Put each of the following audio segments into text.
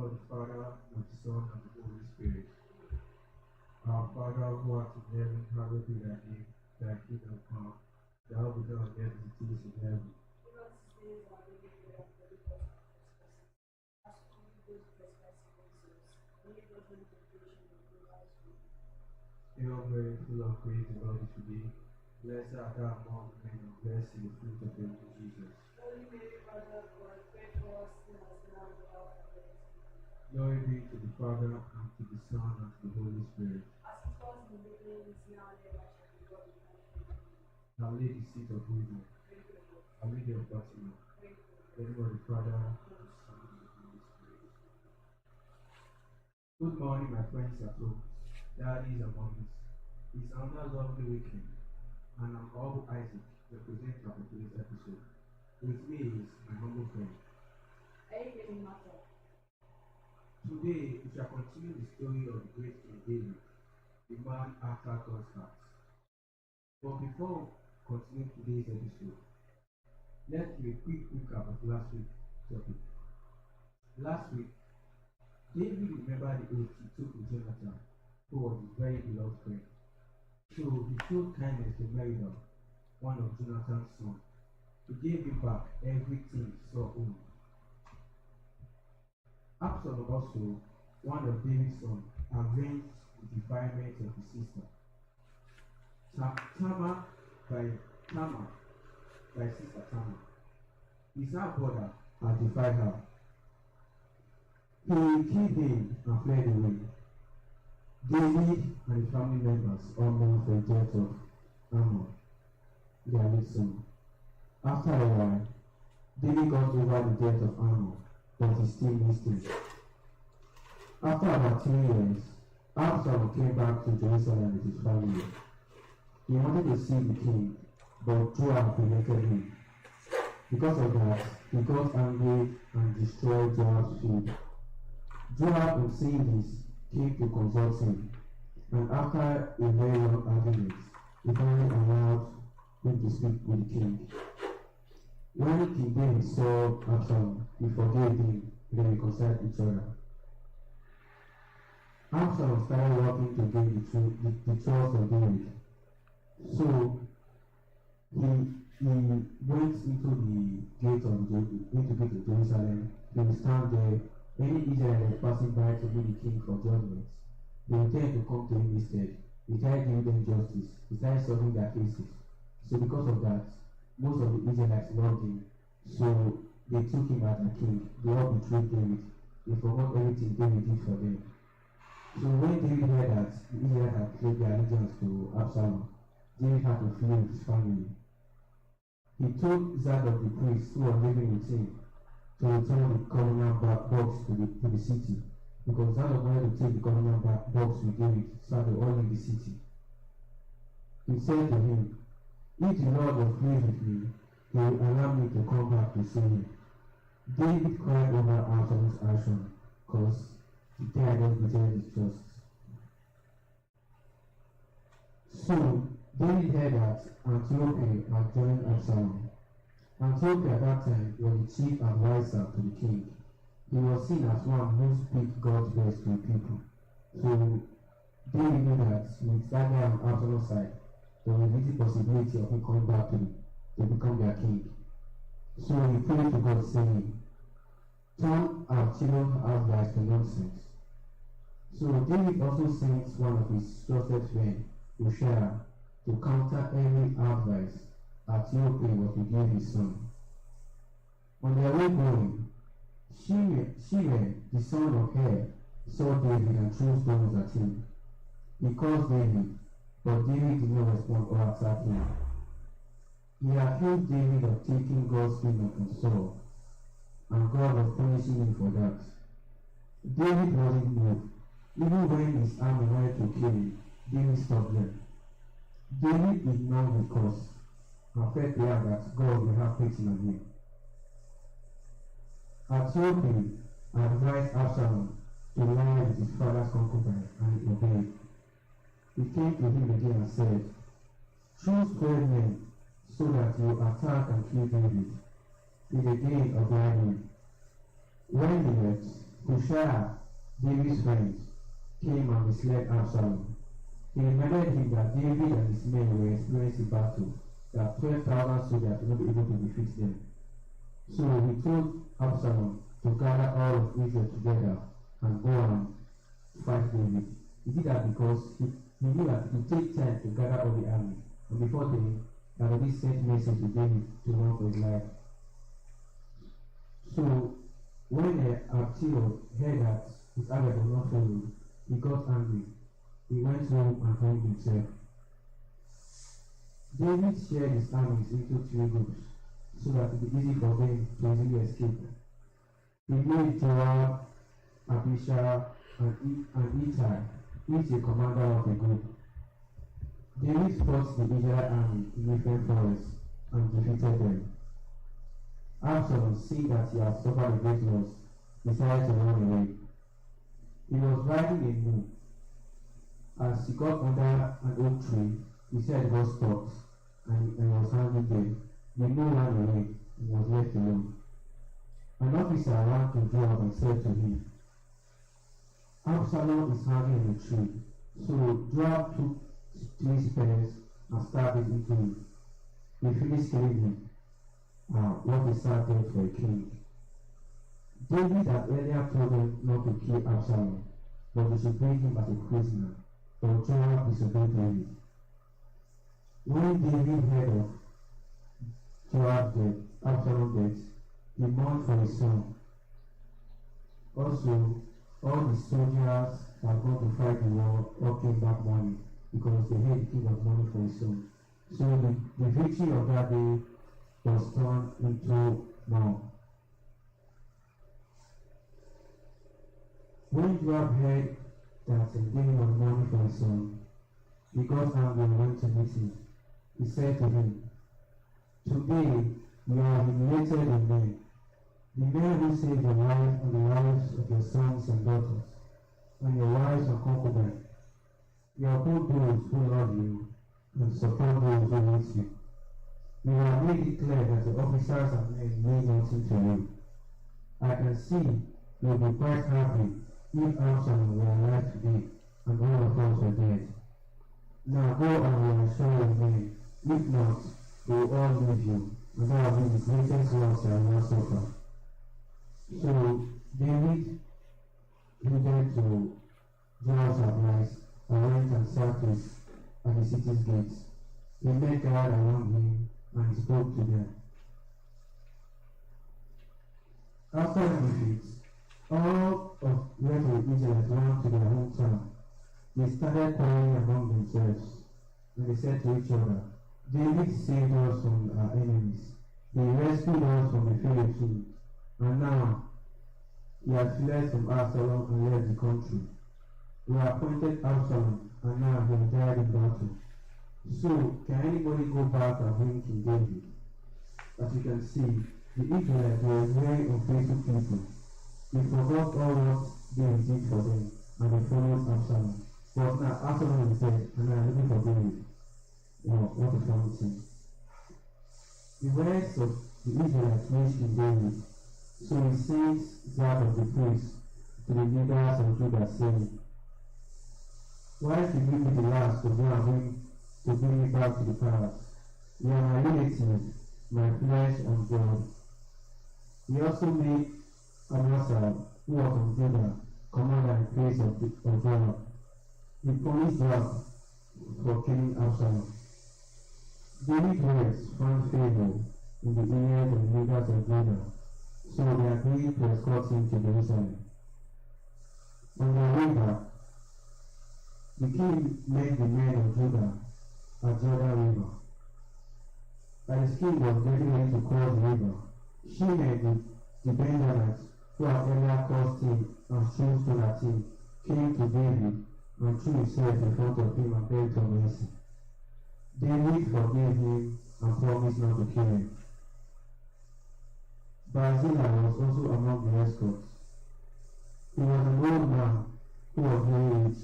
of the Father, and of the Son, and of the Holy Spirit. Our Father who art in heaven, hallowed be thy name. Thy kingdom come. Thy will be done on earth as it is in heaven. Give us this day our daily bread, and forgive us our trespasses, as we forgive those who trespass against us. And lead us not into temptation, but deliver us from evil. Hail Mary, full of grace, the Lord is with thee. Blessed art thou among women, and blessed is the fruit of thy womb, Jesus. Holy Mary, Mother of God, pray for us sinners now and at the hour of our death. Glory be to the Father, and to the Son, and to the Holy Spirit. As it was in the beginning, is now, and ever shall be, God in time. Now lay the seat of wisdom. Pray for us. Our Lady of Fatima. Pray for us. In the name of the Father, and the Son, and the Holy Spirit. Good morning, my friends at home. Daddy is among us. It's another lovely weekend, and I'm Abu Isaac, the presenter for today's episode. With me is my humble friend. Hey, getting matter. Today, we shall continue the story of the great King David, the man after God's heart. But before we continue today's episode, let's do a quick recap of last week's topic. Last week, David remembered the oath he took with Jonathan, who was his very beloved friend. So he showed kindness to Meribah, one of Jonathan's sons. He gave him back everything he saw owned. Absalom also, one of David's sons, arranged the defilement of his sister. Tamar by sister Tamar. His half brother had defied her. He killed him and fled away. David and his family members all mourned for the death of Amnon, their late son. After a while, David got over the death of Amnon, but he still missed him. After about 3 years, Absalom came back to Jerusalem with his family. He wanted to see the king, but Joab prevented him. Because of that, he got angry and destroyed Joab's field. Joab, on seeing this, came to consult him, and after a very long argument, he finally allowed him to speak with the king. When King David saw Absalom, he forgave him, they reconciled each other. Absalom started working to gain the trust of David. So he went into the gate of Jerusalem. He would stand there. Any Israelite passing by to meet the king for judgment, they would tend to come to him instead. He started giving them justice. He started solving their cases. So because of that, most of the Israelites loved him. So they took him as a king. They all betrayed David. They forgot everything David did for them. So when David heard that the Israelites had pledged their allegiance to Absalom, David had to flee with his family. He told Zadok the priest who was living with him to return the covenant box to the city, because Zadok wanted to take the covenant box with David, so they all in the city. He said to him, "If the Lord was pleased with me, he will allow me to come back to see him." David cried over Absalom's action, because he tired betrayed his trust. So David heard that Antiochus had joined Absalom. Antiochus at that time was the chief advisor to the king. He was seen as one who speaks God's best to the people. So David knew that with that guy on Absalom's side, there was a little possibility of him coming back to become their king. So he prayed to God, saying, "Turn Absalom's advice to nonsense." So David also sent one of his trusted friends, Hushai, to counter any advice Antiochus was to give his son. On their way going, Shimei, the son of Hur, saw David and threw stones at him. He called David, but David did not respond or attack him. He accused David of taking God's kingdom from Saul, and God was punishing him for that. David wasn't moved. Even when his army wanted to kill him, David stopped them. David ignored the cause and felt glad that God will have pity on him. Antiochus advised Absalom to lie with his father's concubine, and he obeyed. He came to him again and said, "Choose 12 men so that you attack and kill David." He again obeyed him. When he left, Hushai, David's friends, came and misled Absalom. He reminded him that David and his men were experiencing battle, that 12,000 soldiers would not be able to defeat them. So he told Absalom to gather all of Israel together and go and fight David. He did that because he knew that it would take time to gather all the army, and before then, he had already sent message to David to run for his life. So when Absalom heard that his army was not followed, he got angry. He went home and hanged himself. David shared his armies into 3 groups so that it would be easy for them to easily escape. He made Joab, Abishai, and Ittai each a commander of a group. David fought the Israelite army in different forests and defeated them. Absalom, seeing that he had suffered a great loss, decided to run away. He was riding a mule. As he got under an oak tree, he said it was stopped, and was hanging there. The mule ran away and was left alone. An officer ran to Joab and said to him, Absalom is hanging in a tree. So Joab took 3 spears and stabbed it into him. He finished killing him. What a sad death for a king. David had earlier told them not to kill Absalom, but they should bring him as a prisoner. But Joab disobeyed David. When David heard of Joab's death, Absalom's death, he mourned for his son. Also, all the soldiers that had gone to fight the war all came back mourning because they heard the king was mourning for his son. So the victory of that day was turned into mourn. When Joab heard that David was mourning for his son, he got angry and went to meet him. He said to him, Today you are humiliated in men, the men who saved your life and the lives of your sons and daughters, and your wives and concubines. You have put those who love you and support those who hate you. You have made it clear that the officers and men mean nothing to you. I can see you will be quite happy if Absalom were alive today and all of us were dead. Now go and reassure your men. If not, they will all leave you, and that will be the greatest loss I will suffer. So David heeded to Joab's advice and went and sat at the city's gates. He met guard around him and he spoke to them. After the defeat, all of the rest of the Israelites ran to their hometown. They started quarreling among themselves, and they said to each other, David saved us from our enemies. They rescued us from the Philistines, and now he has fled from Absalom and left the country. We appointed Absalom, and now he has died in battle. So, can anybody go back and bring King David? As you can see, the Israelites were very unfaithful people. They forgot all what David did for them, and they followed Absalom. But now Absalom is dead, and they are looking for David. Wow, what a funny thing. The rest of the Israelites reached King David, so he sent Zadok the priest to the leaders of Judah, saying, Why should we be the last to go and bring me back to the palace? You are my relative, my flesh and blood. He also made Amasa, who was from Judah, commander in place of Joab. He punished Joab for killing Absalom. David's words found favor in the ears of the leaders of Judah, so they agreed to escort him to Jerusalem. On their way back, the king met the men of Judah at Jordan River. As the king was getting ready to cross the river, Shimei, the Benjamites, who had earlier caused him and chose to at him, came to David and threw himself in front of him and begged for mercy. David forgave him and promised not to kill him. Barzillai was also among the escorts. He was an old man who was very rich.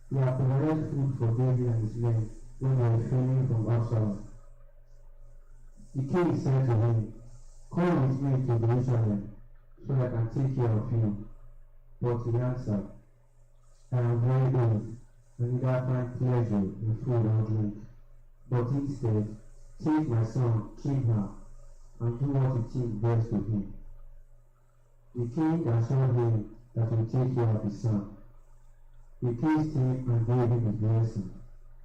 He had provided food for David and his men when they were fleeing from Absalom. The king said to him, Come with me to Jerusalem, so that I can take care of you. But he answered, I am very old, and neither find pleasure in food or drink. But instead, take my son, kill him, and do what you think best to him. The king assured him that he would take care of his son. He kissed him and gave him his blessing,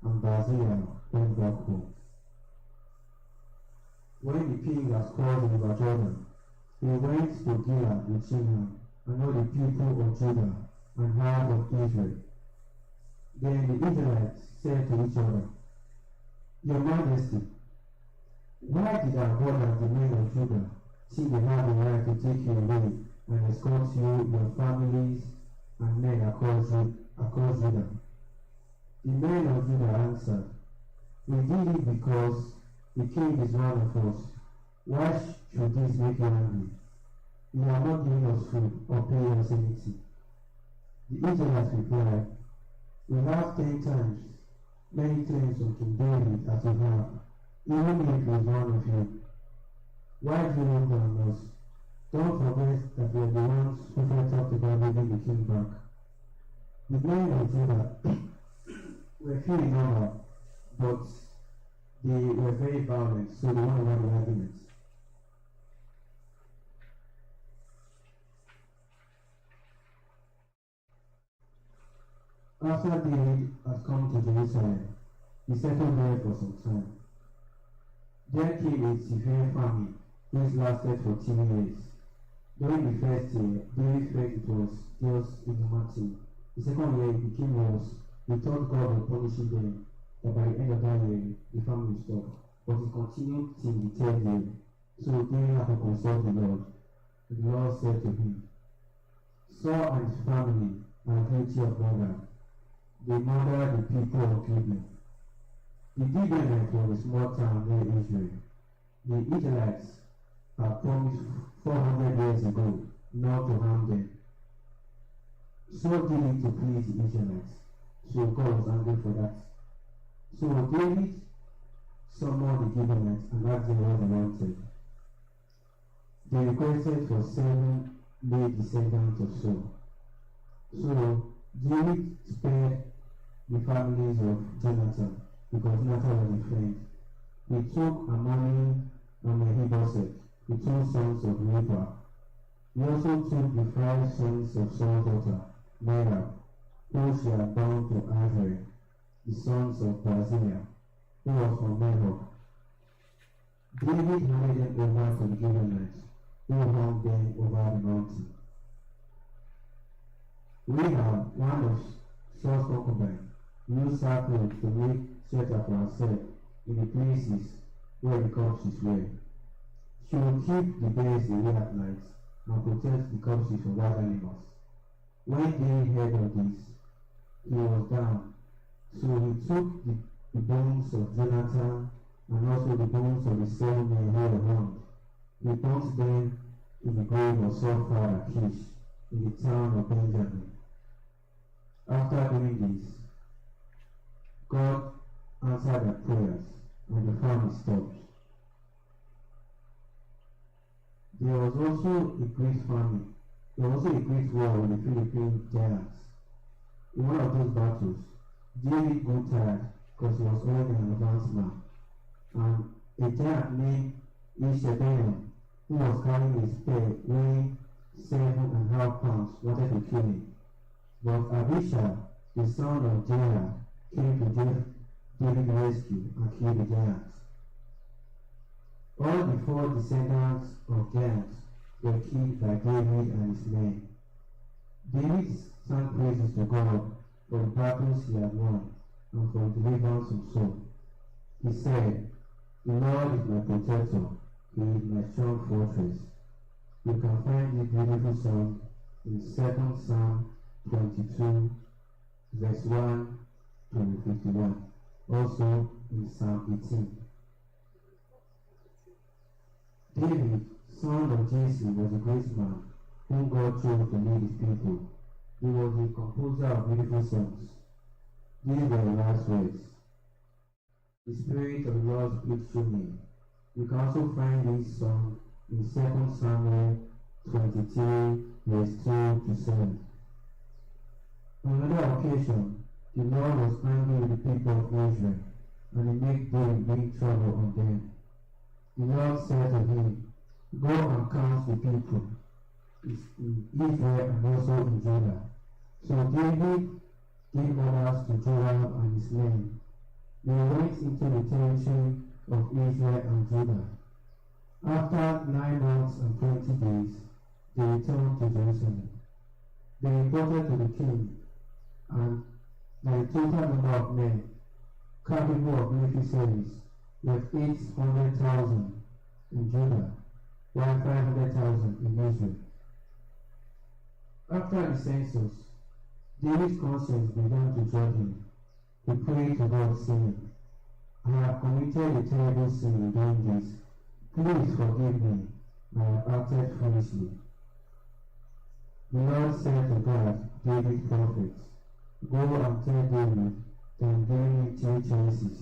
and Barzillai went back home. When the king has crossed the river Jordan, he went to Gilead with Shimon and all the people of Judah and half of Israel. Then the Israelites said to each other, Your Majesty, why did our brothers, the men of Judah, think they have the right to take you away and escort you, your families, and men across Judah? The men of Judah answered, We did it because the king is one of us. Why should this make you angry? You are not giving us food or paying us anything. The Israelites replied, We have 10 times many claims on King David as you have, even if he is one of you. Why do you look on us? Don't forget that we are the ones who fought up about giving the king back. The men of Judah were few in number, but they were very violent, so they won over the argument. After David had come to Jerusalem, he settled there for some time. There came a severe famine, which lasted for 2 years. During the first year, David felt it was just in the mountain. The second year, it became worse. He thought God was punishing them, that by the end of that year, the famine would stop. But it continued till the 3rd year. So David had to consult the Lord. And the Lord said to him, Saul and his family are guilty of murder. They murdered the people of Gibeon. The Gibeonites were a small town near Israel. The Israelites had promised 400 years ago not to harm them. Saul did it to please the Israelites, so God was angry for that. So David summoned the Gibeonites and asked them what they wanted. They requested for 7 late descendants of Saul. So David spared the families of Jonathan, because Jonathan was a friend. He took Amoni and Mephibosheth, the 2 sons of Ripah. He also took the 5 sons of Saul's daughter, Merab, who she had bound to Azrael, the sons of Barzillai, who was from Mehok. David handed them over to the Gibeonites, who hung them over the mountain. Rahab, one of Saul's concubines, used sackcloth to make shelter for herself in the places where the corpses were. She would keep the bears away at night and protect the corpses from wild animals. When David heard of this, he was down. So he took the bones of Jonathan and also the bones of the 7 men who were hung. He buried them in the grave of Saul's father Kish in the town of Benjamin. After doing this, God answered their prayers, and the famine stopped. There was also a great famine. There was also a great war with the Philippine giants. In one of those battles, David grew tired because he was already an advanced man, and a giant named Ishebeon, who was carrying a spear weighing 7.5 pounds, wanted to kill him. But Abishai, the son of Jael, came to David's rescue and killed the giants. All the 4 descendants of giants were killed by David and his men. David sang praises to God for the battles he had won and for the deliverance of Saul. He said, The Lord is my protector, he is my strong fortress. You can find this beautiful song in 2 Psalm 22, verse 1 to 51. Also in Psalm 18. David, son of Jesse, was a great man whom God chose to lead his people. He was the composer of beautiful songs. These were the last words. The Spirit of the Lord speaks through me. You can also find this song in 2 Samuel 23, verse 2 to 7. On another occasion, the Lord was angry with the people of Israel, and he made David bring trouble on them. The Lord said to him, Go and count the people in Israel and also in Judah. So David gave orders to Joab and his men. They went into the territory of Israel and Judah. After 9 months and 20 days, they returned to Jerusalem. They reported to the king, and the total number of men capable of military service was 800,000 in Judah, while 500,000 in Israel. After the census, David's conscience began to judge him. He prayed to God, saying, I have committed a terrible sin in doing this. Please forgive me. I have acted foolishly. The Lord said to God, David's prophet, Go and tell David that I'm giving you 3 chances.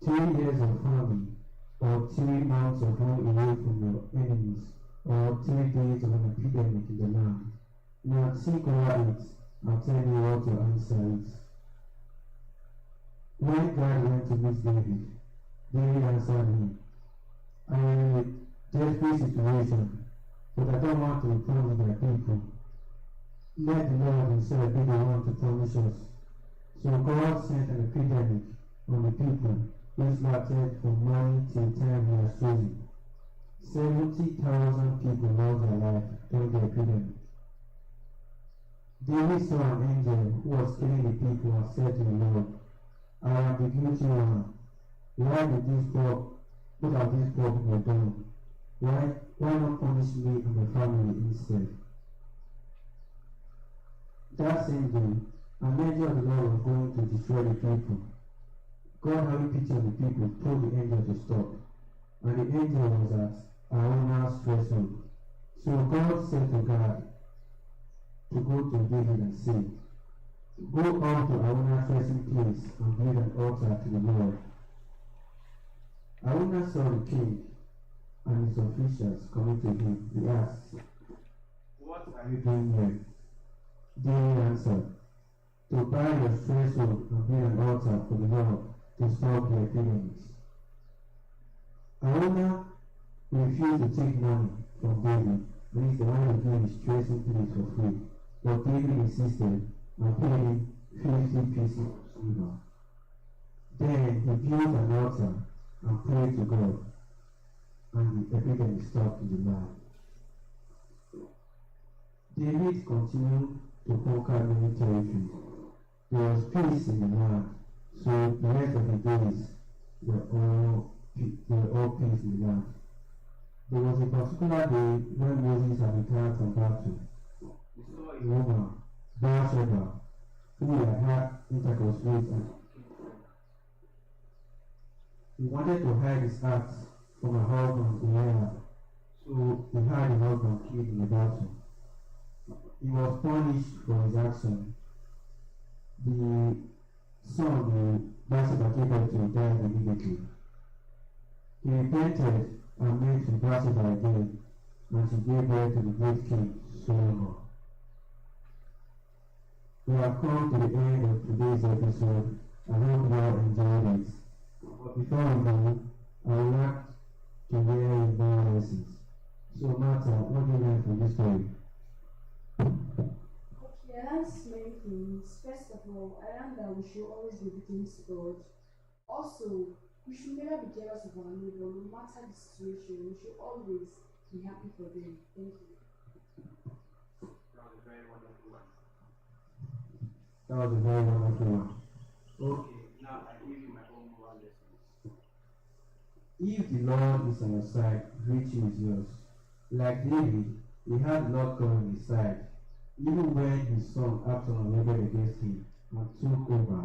3 years of famine, or 3 months of home away from your enemies, or 3 days of an epidemic in the land. Now think over it and tell me what your answer is. When God went to meet David, David answered him, I am in a desperate situation, but I don't want to punish my people. Let the Lord himself be the one to punish us. So God sent an epidemic on the people, which lasted from morning till time he has chosen. 70,000 people lost their life during the epidemic. David saw an angel who was killing the people and said to the Lord, I am the guilty one. Why did what have these poor people done? Why not punish me and my family instead? That same day, an angel of the Lord was going to destroy the people. God, having pity on the people, told the angel to stop, and the angel was at Araunah's threshold. So God said to God to go to David and say, Go up to Araunah's resting place and build an altar to the Lord. Araunah saw the king and his officials coming to him. He asked, What are you doing here? David answered, To buy your threshold and build an altar for the Lord to stop the epidemics. Araunah refused to take money from David, and he wanted to give his threshing place for free. But David insisted and paid him 50 pieces of silver. Then he built an altar and prayed to God, and the epidemic stopped in the land. David continued to conquer many territories. There was peace in the land, so the rest of the days were all peace in the land. There was a particular day when Moses had returned from battle. He saw a woman, Bathsheba, who had intercourse with and he wanted to hide his axe from her husband Uriah, so he had the husband killed in the battle. He was punished for his action. The son the Bathsheba gave birth to died immediately. He repented and made to Bathsheba again, and she gave birth to the great king Solomon. We have come to the end of today's episode. I hope you all enjoyed it. But before we go, I would like to hear your more lessons. So, Martha, what do you learn from this story? Okay, I learned many things. First of all, I learned that we should always be obedient to God. Also, we should never be jealous of our neighbor, no matter the situation. We should always be happy for them. Thank you. That was a very wonderful one. That was a very wonderful one. Okay, now I give you my own moral lessons. If the Lord is on your side, victory is yours. Like David, he had the Lord come on his side. Even when his son Absalom rebelled against him and took over,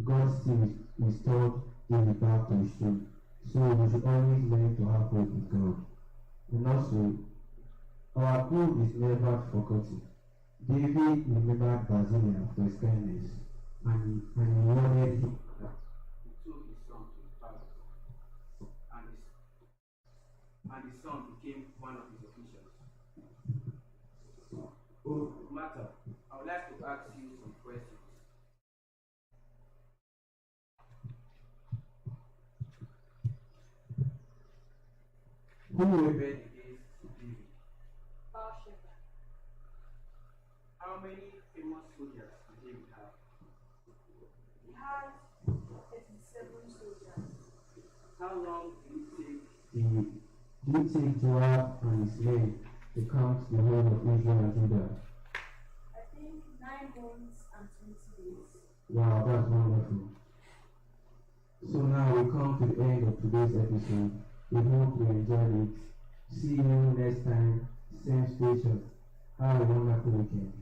God still restored David back to his throne. So we should always learn to have hope in God. And also, our goal is never forgotten. David remembered Bathsheba for his kindness, and he wanted him. He took his son to his palace, and his son became one of his officials. Oh, Martha, I I would like to ask you some questions. Who rebelled against David? Bathsheba. How many famous soldiers did David have? He had 37 soldiers. How long did it take Did he take Joab and his men to count the whole of Israel and Judah? I think 9 months and 20 days. Wow, that's wonderful. So now we come to the end of today's episode. We hope you enjoyed it. See you next time, same station. Have a wonderful weekend.